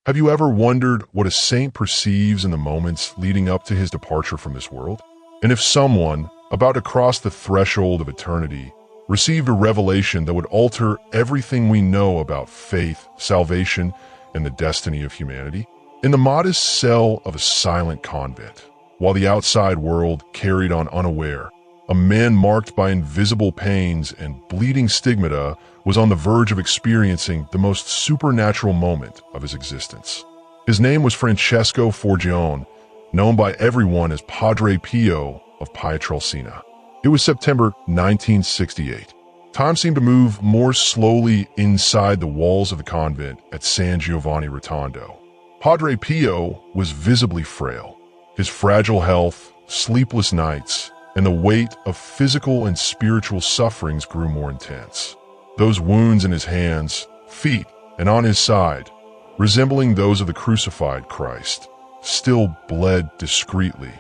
Have you ever wondered what a saint perceives in the moments leading up to his departure from this world? And if someone, about to cross the threshold of eternity, received a revelation that would alter everything we know about faith, salvation, and the destiny of humanity? In the modest cell of a silent convent, while the outside world carried on unaware, a man marked by invisible pains and bleeding stigmata was on the verge of experiencing the most supernatural moment of his existence. His name was Francesco Forgione, known by everyone as Padre Pio of Pietrelcina. It was September 1968. Time seemed to move more slowly inside the walls of the convent at San Giovanni Rotondo. Padre Pio was visibly frail. His fragile health, sleepless nights, and the weight of physical and spiritual sufferings grew more intense. Those wounds in his hands, feet, and on his side, resembling those of the crucified Christ, still bled discreetly,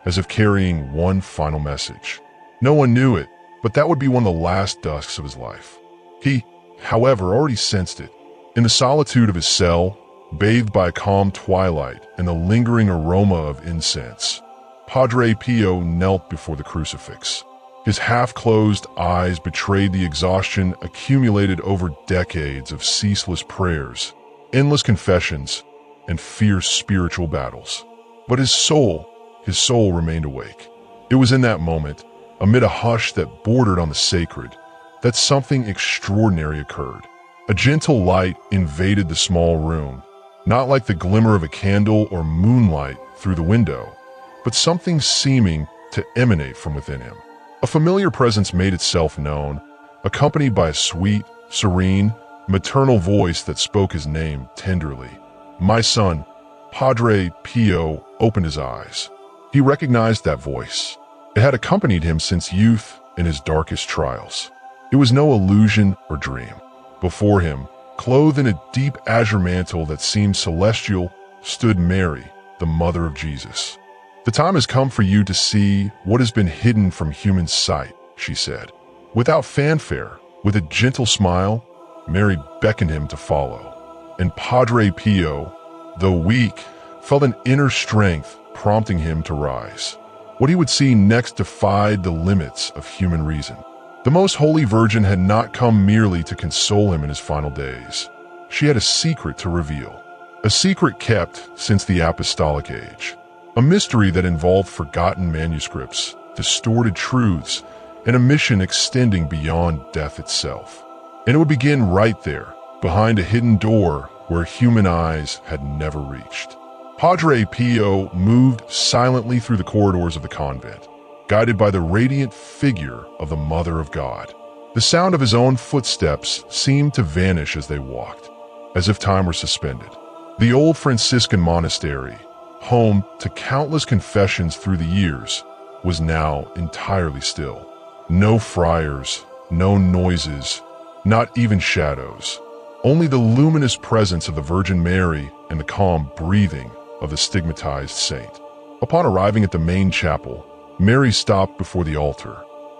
as if carrying one final message. No one knew it, but that would be one of the last dusks of his life. He, however, already sensed it. In the solitude of his cell, bathed by a calm twilight and the lingering aroma of incense, Padre Pio knelt before the crucifix. His half-closed eyes betrayed the exhaustion accumulated over decades of ceaseless prayers, endless confessions, and fierce spiritual battles. But his soul remained awake. It was in that moment, amid a hush that bordered on the sacred, that something extraordinary occurred. A gentle light invaded the small room, not like the glimmer of a candle or moonlight through the window, but something seeming to emanate from within him. A familiar presence made itself known, accompanied by a sweet, serene, maternal voice that spoke his name tenderly. My son, Padre Pio, opened his eyes. He recognized that voice. It had accompanied him since youth in his darkest trials. It was no illusion or dream. Before him, clothed in a deep azure mantle that seemed celestial, stood Mary, the mother of Jesus. The time has come for you to see what has been hidden from human sight, she said. Without fanfare, with a gentle smile, Mary beckoned him to follow. And Padre Pio, though weak, felt an inner strength prompting him to rise. What he would see next defied the limits of human reason. The Most Holy Virgin had not come merely to console him in his final days. She had a secret to reveal, a secret kept since the Apostolic Age. A mystery that involved forgotten manuscripts, distorted truths, and a mission extending beyond death itself. And it would begin right there, behind a hidden door where human eyes had never reached. Padre Pio moved silently through the corridors of the convent, guided by the radiant figure of the Mother of God. The sound of his own footsteps seemed to vanish as they walked, as if time were suspended. The old Franciscan monastery, home to countless confessions through the years, was now entirely still. No friars, no noises, not even shadows. Only the luminous presence of the Virgin Mary and the calm breathing of the stigmatized saint. Upon arriving at the main chapel, Mary stopped before the altar.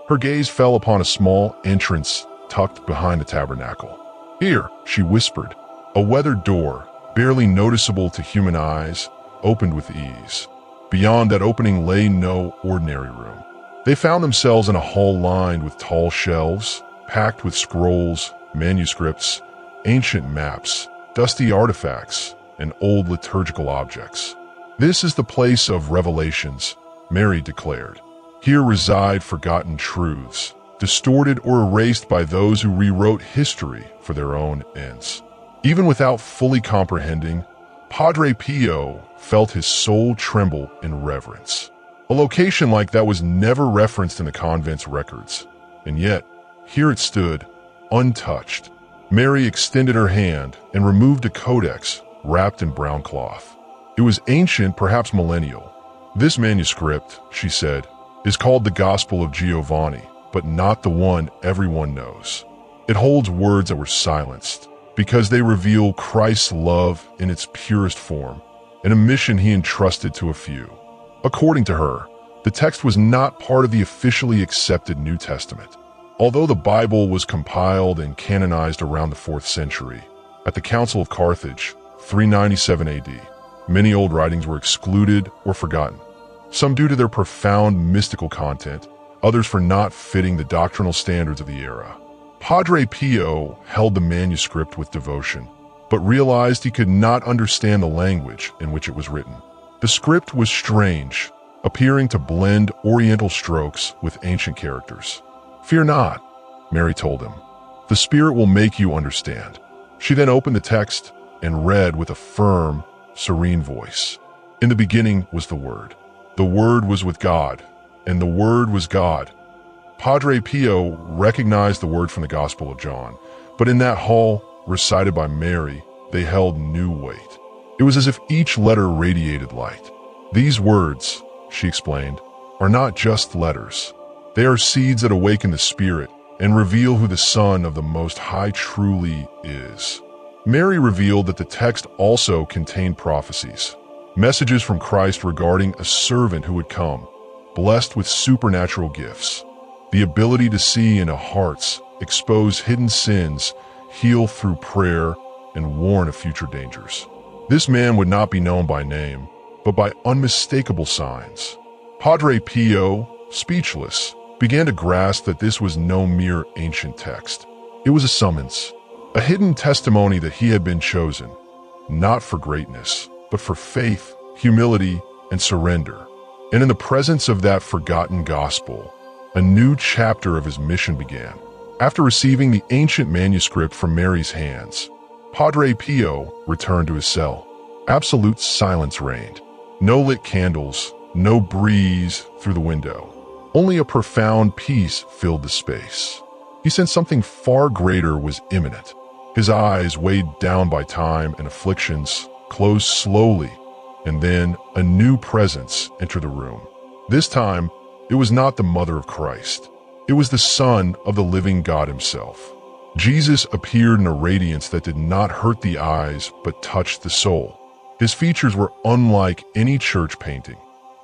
Her gaze fell upon a small entrance tucked behind the tabernacle. Here, she whispered. A weathered door, barely noticeable to human eyes, opened with ease. Beyond that opening lay no ordinary room. They found themselves in a hall lined with tall shelves, packed with scrolls, manuscripts, ancient maps, dusty artifacts, and old liturgical objects. This is the place of revelations, Mary declared. Here reside forgotten truths, distorted or erased by those who rewrote history for their own ends. Even without fully comprehending, Padre Pio felt his soul tremble in reverence. A location like that was never referenced in the convent's records, and yet, here it stood, untouched. Mary extended her hand and removed a codex wrapped in brown cloth. It was ancient, perhaps millennial. This manuscript, she said, is called the Gospel of Giovanni, but not the one everyone knows. It holds words that were silenced, because they reveal Christ's love in its purest form, and a mission he entrusted to a few. According to her, the text was not part of the officially accepted New Testament. Although the Bible was compiled and canonized around the 4th century, at the Council of Carthage, 397 AD. Many old writings were excluded or forgotten, some due to their profound mystical content, others for not fitting the doctrinal standards of the era. Padre Pio held the manuscript with devotion, but realized he could not understand the language in which it was written. The script was strange, appearing to blend Oriental strokes with ancient characters. "Fear not," Mary told him. "The Spirit will make you understand." She then opened the text and read with a firm, serene voice. "In the beginning was the Word. The Word was with God, and the Word was God." Padre Pio recognized the word from the Gospel of John, but in that hall, recited by Mary, they held new weight. It was as if each letter radiated light. "These words," she explained, "are not just letters. They are seeds that awaken the Spirit and reveal who the Son of the Most High truly is." Mary revealed that the text also contained prophecies, messages from Christ regarding a servant who would come, blessed with supernatural gifts, the ability to see into hearts, expose hidden sins, heal through prayer, and warn of future dangers. This man would not be known by name, but by unmistakable signs. Padre Pio, speechless, began to grasp that this was no mere ancient text. It was a summons, a hidden testimony that he had been chosen, not for greatness, but for faith, humility, and surrender. And in the presence of that forgotten gospel, a new chapter of his mission began. After receiving the ancient manuscript from Mary's hands, Padre Pio returned to his cell. Absolute silence reigned. No lit candles, no breeze through the window. Only a profound peace filled the space. He sensed something far greater was imminent. His eyes, weighed down by time and afflictions, closed slowly, and then a new presence entered the room. This time, it was not the Mother of Christ. It was the Son of the living God himself. Jesus appeared in a radiance that did not hurt the eyes but touched the soul. His features were unlike any church painting,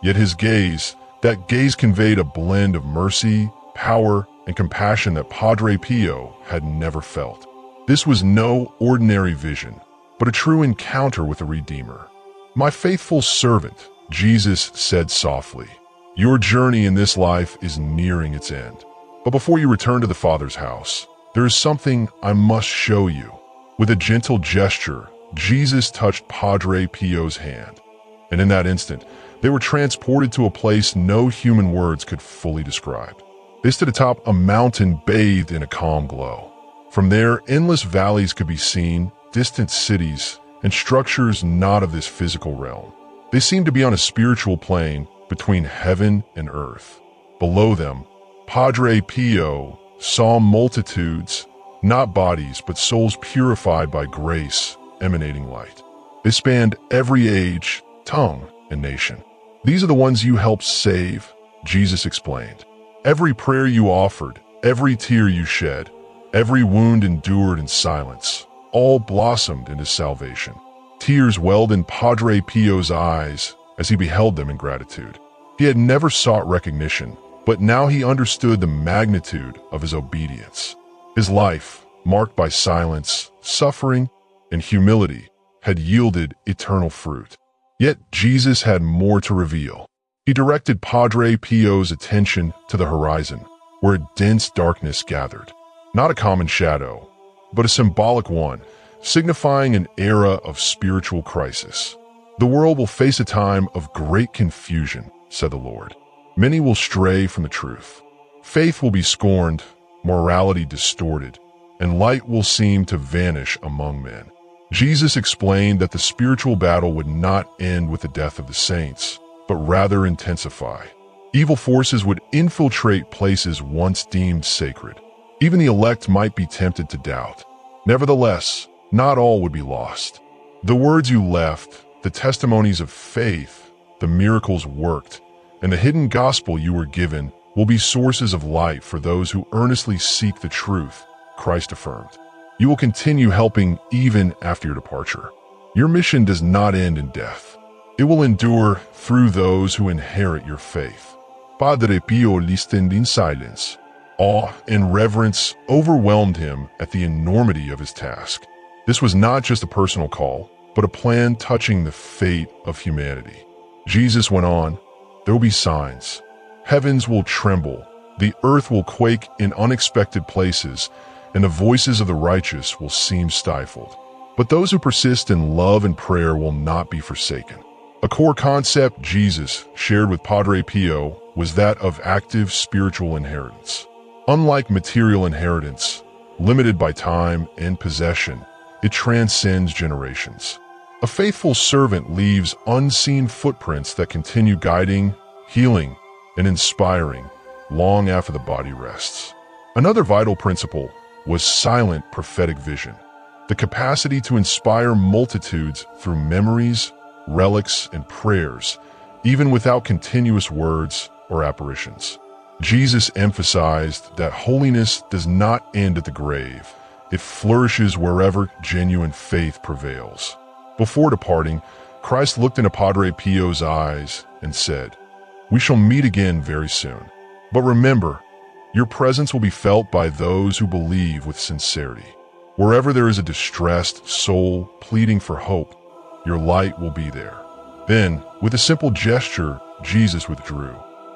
yet his gaze, that gaze conveyed a blend of mercy, power, and compassion that Padre Pio had never felt. This was no ordinary vision, but a true encounter with a Redeemer. "My faithful servant," Jesus said softly, "your journey in this life is nearing its end. But before you return to the Father's house, there is something I must show you." With a gentle gesture, Jesus touched Padre Pio's hand, and in that instant, they were transported to a place no human words could fully describe. They stood atop a mountain bathed in a calm glow. From there, endless valleys could be seen, distant cities, and structures not of this physical realm. They seemed to be on a spiritual plane between heaven and earth. Below them, Padre Pio saw multitudes, not bodies, but souls purified by grace, emanating light. They spanned every age, tongue, and nation. "These are the ones you helped save," Jesus explained. "Every prayer you offered, every tear you shed, every wound endured in silence, all blossomed into salvation." Tears welled in Padre Pio's eyes as he beheld them in gratitude. He had never sought recognition, but now he understood the magnitude of his obedience. His life, marked by silence, suffering, and humility, had yielded eternal fruit. Yet Jesus had more to reveal. He directed Padre Pio's attention to the horizon, where dense darkness gathered. Not a common shadow, but a symbolic one, signifying an era of spiritual crisis. "The world will face a time of great confusion," said the Lord. "Many will stray from the truth. Faith will be scorned, morality distorted, and light will seem to vanish among men." Jesus explained that the spiritual battle would not end with the death of the saints, but rather intensify. Evil forces would infiltrate places once deemed sacred. Even the elect might be tempted to doubt. Nevertheless, not all would be lost. The words you left, the testimonies of faith, the miracles worked, and the hidden gospel you were given will be sources of light for those who earnestly seek the truth, Christ affirmed. You will continue helping even after your departure. Your mission does not end in death. It will endure through those who inherit your faith. Padre Pio listened in silence. Awe and reverence overwhelmed him at the enormity of his task. This was not just a personal call, but a plan touching the fate of humanity. Jesus went on, "There will be signs. Heavens will tremble, the earth will quake in unexpected places, and the voices of the righteous will seem stifled. But those who persist in love and prayer will not be forsaken." A core concept Jesus shared with Padre Pio was that of active spiritual inheritance. Unlike material inheritance, limited by time and possession, it transcends generations. A faithful servant leaves unseen footprints that continue guiding, healing, and inspiring long after the body rests. Another vital principle was silent prophetic vision, the capacity to inspire multitudes through memories, relics, and prayers, even without continuous words or apparitions. Jesus emphasized that holiness does not end at the grave. It flourishes wherever genuine faith prevails. Before departing, Christ looked into Padre Pio's eyes and said, "We shall meet again very soon. But remember, your presence will be felt by those who believe with sincerity. Wherever there is a distressed soul pleading for hope, your light will be there." Then, with a simple gesture, Jesus withdrew.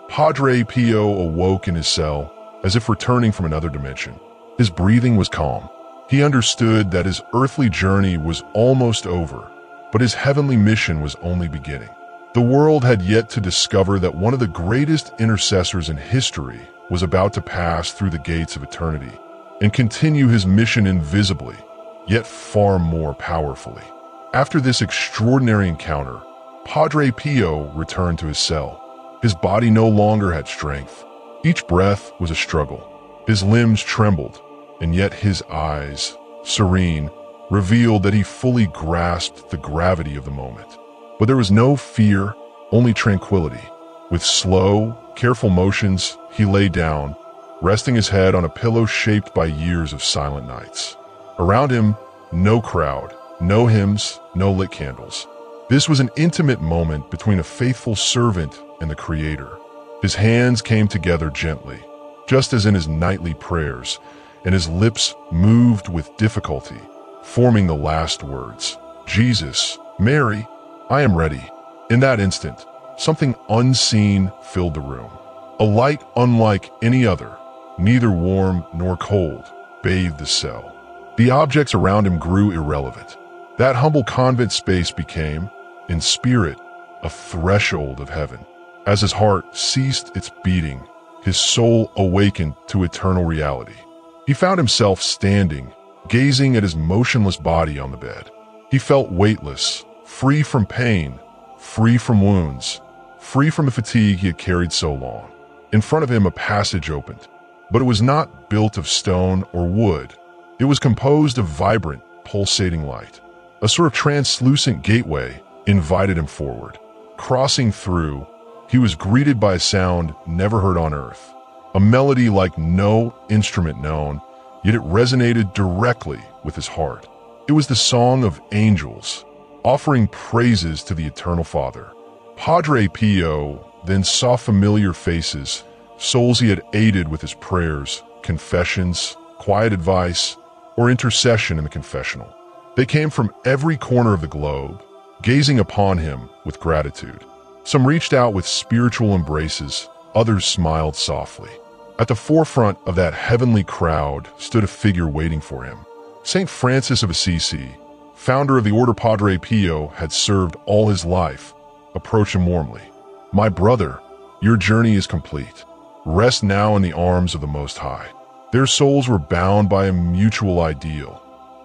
Padre Pio awoke in his cell, as if returning from another dimension. His breathing was calm. He understood that his earthly journey was almost over, but his heavenly mission was only beginning. The world had yet to discover that one of the greatest intercessors in history was about to pass through the gates of eternity and continue his mission invisibly, yet far more powerfully. After this extraordinary encounter, Padre Pio returned to his cell. His body no longer had strength. Each breath was a struggle. His limbs trembled, and yet his eyes, serene, revealed that he fully grasped the gravity of the moment. But there was no fear, only tranquility. With slow, careful motions, he lay down, resting his head on a pillow shaped by years of silent nights. Around him, no crowd, no hymns, no lit candles. This was an intimate moment between a faithful servant and the Creator. His hands came together gently, just as in his nightly prayers, and his lips moved with difficulty, forming the last words, "Jesus, Mary, I am ready." In that instant, something unseen filled the room. A light unlike any other, neither warm nor cold, bathed the cell. The objects around him grew irrelevant. That humble convent space became, in spirit, a threshold of heaven. As his heart ceased its beating, his soul awakened to eternal reality. He found himself standing, gazing at his motionless body on the bed. He felt weightless, free from pain, free from wounds, free from the fatigue he had carried so long. In front of him a passage opened, but it was not built of stone or wood. It was composed of vibrant, pulsating light. A sort of translucent gateway invited him forward. Crossing through, he was greeted by a sound never heard on earth, a melody like no instrument known, yet it resonated directly with his heart. It was the song of angels, offering praises to the Eternal Father. Padre Pio then saw familiar faces, souls he had aided with his prayers, confessions, quiet advice, or intercession in the confessional. They came from every corner of the globe, gazing upon him with gratitude. Some reached out with spiritual embraces, others smiled softly. At the forefront of that heavenly crowd stood a figure waiting for him. Saint Francis of Assisi, founder of the Order Padre Pio, had served all his life. Approached him warmly. "My brother, your journey is complete. Rest now in the arms of the Most High." Their souls were bound by a mutual ideal,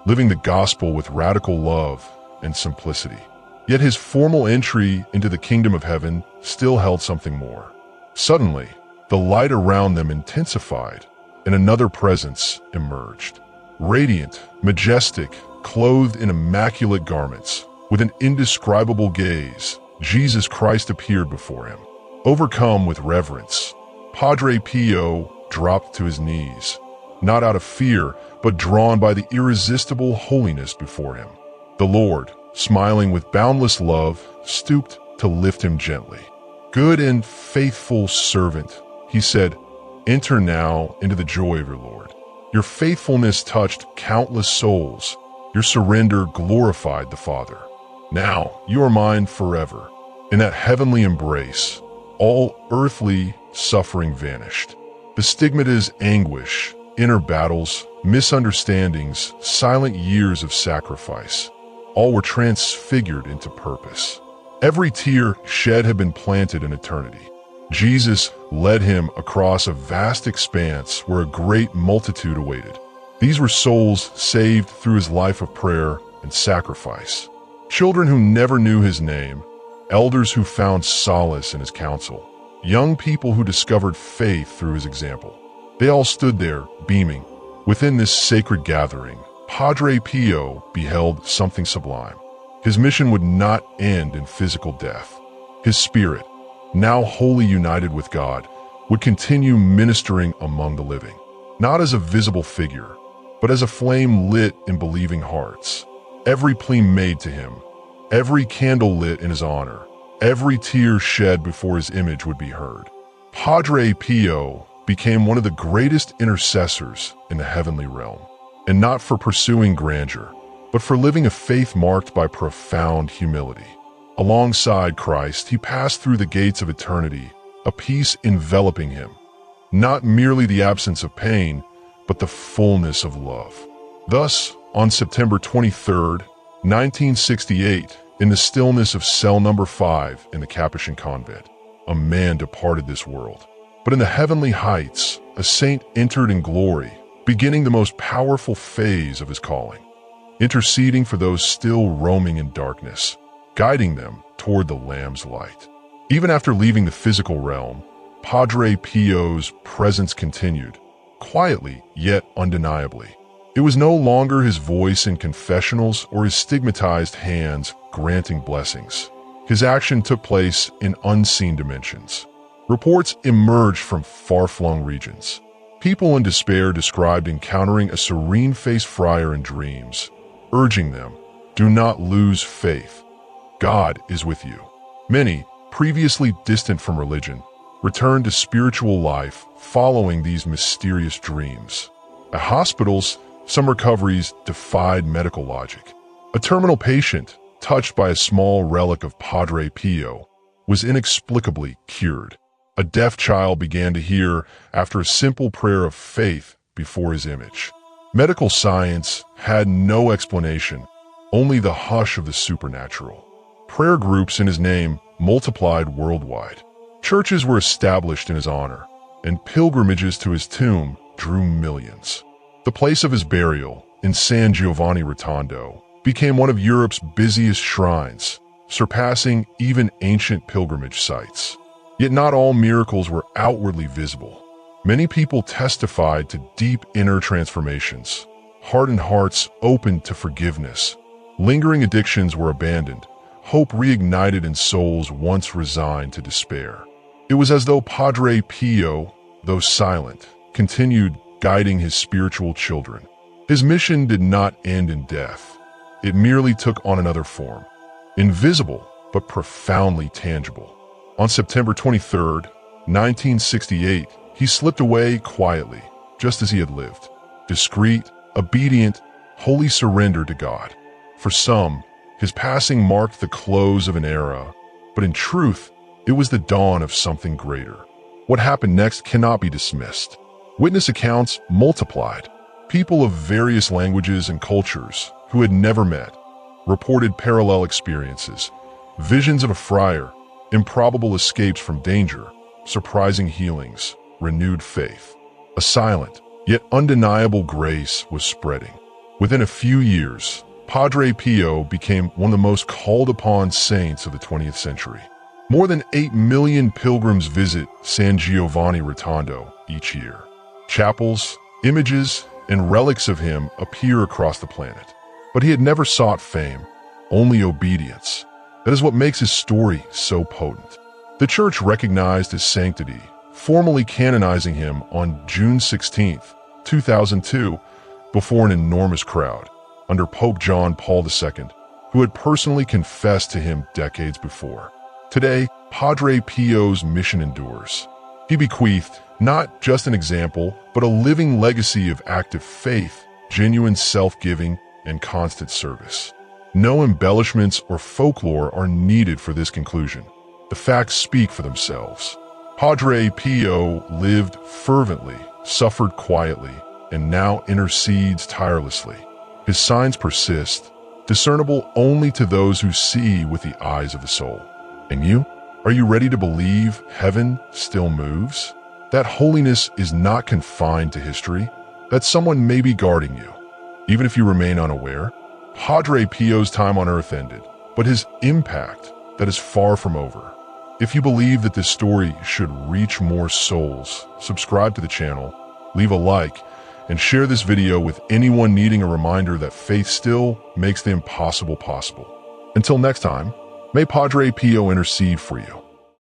living the gospel with radical love and simplicity. Yet his formal entry into the kingdom of heaven still held something more. Suddenly, the light around them intensified, and another presence emerged. Radiant, majestic, clothed in immaculate garments, with an indescribable gaze, Jesus Christ appeared before him. Overcome with reverence, Padre Pio dropped to his knees, not out of fear, but drawn by the irresistible holiness before him. The Lord, smiling with boundless love, stooped to lift him gently. "Good and faithful servant," he said, "enter now into the joy of your Lord. Your faithfulness touched countless souls. Your surrender glorified the Father. Now you are mine forever. In that heavenly embrace, all earthly suffering vanished. The stigmatized anguish, inner battles, misunderstandings, silent years of sacrifice, all were transfigured into purpose. Every tear shed had been planted in eternity. Jesus led him across a vast expanse where a great multitude awaited. These were souls saved through his life of prayer and sacrifice. Children who never knew his name, elders who found solace in his counsel, young people who discovered faith through his example. They all stood there, beaming. Within this sacred gathering, Padre Pio beheld something sublime. His mission would not end in physical death. His spirit, now wholly united with God, would continue ministering among the living, not as a visible figure, but as a flame lit in believing hearts. Every plea made to him, every candle lit in his honor, every tear shed before his image would be heard. Padre Pio became one of the greatest intercessors in the heavenly realm, and not for pursuing grandeur, but for living a faith marked by profound humility. Alongside Christ, he passed through the gates of eternity, a peace enveloping him, not merely the absence of pain, but the fullness of love. Thus, on September 23rd, 1968, in the stillness of cell number 5 in the Capuchin convent, a man departed this world. But in the heavenly heights, a saint entered in glory, beginning the most powerful phase of his calling, interceding for those still roaming in darkness, guiding them toward the Lamb's light. Even after leaving the physical realm, Padre Pio's presence continued, quietly yet undeniably. It was no longer his voice in confessionals or his stigmatized hands granting blessings. His action took place in unseen dimensions. Reports emerged from far-flung regions. People in despair described encountering a serene-faced friar in dreams, urging them, "Do not lose faith. God is with you." Many, previously distant from religion, returned to spiritual life following these mysterious dreams. At hospitals, some recoveries defied medical logic. A terminal patient, touched by a small relic of Padre Pio, was inexplicably cured. A deaf child began to hear after a simple prayer of faith before his image. Medical science had no explanation, only the hush of the supernatural. Prayer groups in his name multiplied worldwide. Churches were established in his honor, and pilgrimages to his tomb drew millions. The place of his burial, in San Giovanni Rotondo, became one of Europe's busiest shrines, surpassing even ancient pilgrimage sites. Yet not all miracles were outwardly visible. Many people testified to deep inner transformations. Hardened hearts opened to forgiveness. Lingering addictions were abandoned. Hope reignited in souls once resigned to despair. It was as though Padre Pio, though silent, continued guiding his spiritual children. His mission did not end in death. It merely took on another form, invisible but profoundly tangible. On September 23rd, 1968, he slipped away quietly, just as he had lived, discreet, obedient, wholly surrendered to God. For some, his passing marked the close of an era, but in truth, it was the dawn of something greater. What happened next cannot be dismissed. Witness accounts multiplied. People of various languages and cultures who had never met reported parallel experiences, visions of a friar, improbable escapes from danger, surprising healings, renewed faith. A silent, yet undeniable grace was spreading. Within a few years, Padre Pio became one of the most called-upon saints of the 20th century. More than 8 million pilgrims visit San Giovanni Rotondo each year. Chapels, images, and relics of him appear across the planet. But he had never sought fame, only obedience. That is what makes his story so potent. The Church recognized his sanctity, formally canonizing him on June 16, 2002, before an enormous crowd, under Pope John Paul II, who had personally confessed to him decades before. Today, Padre Pio's mission endures. He bequeathed not just an example, but a living legacy of active faith, genuine self-giving, and constant service. No embellishments or folklore are needed for this conclusion. The facts speak for themselves. Padre Pio lived fervently, suffered quietly, and now intercedes tirelessly. His signs persist, discernible only to those who see with the eyes of the soul. And you? Are you ready to believe heaven still moves? That holiness is not confined to history, that someone may be guarding you. Even if you remain unaware, Padre Pio's time on earth ended, but his impact, that is far from over. If you believe that this story should reach more souls, subscribe to the channel, leave a like, and share this video with anyone needing a reminder that faith still makes the impossible possible. Until next time, may Padre Pio intercede for you.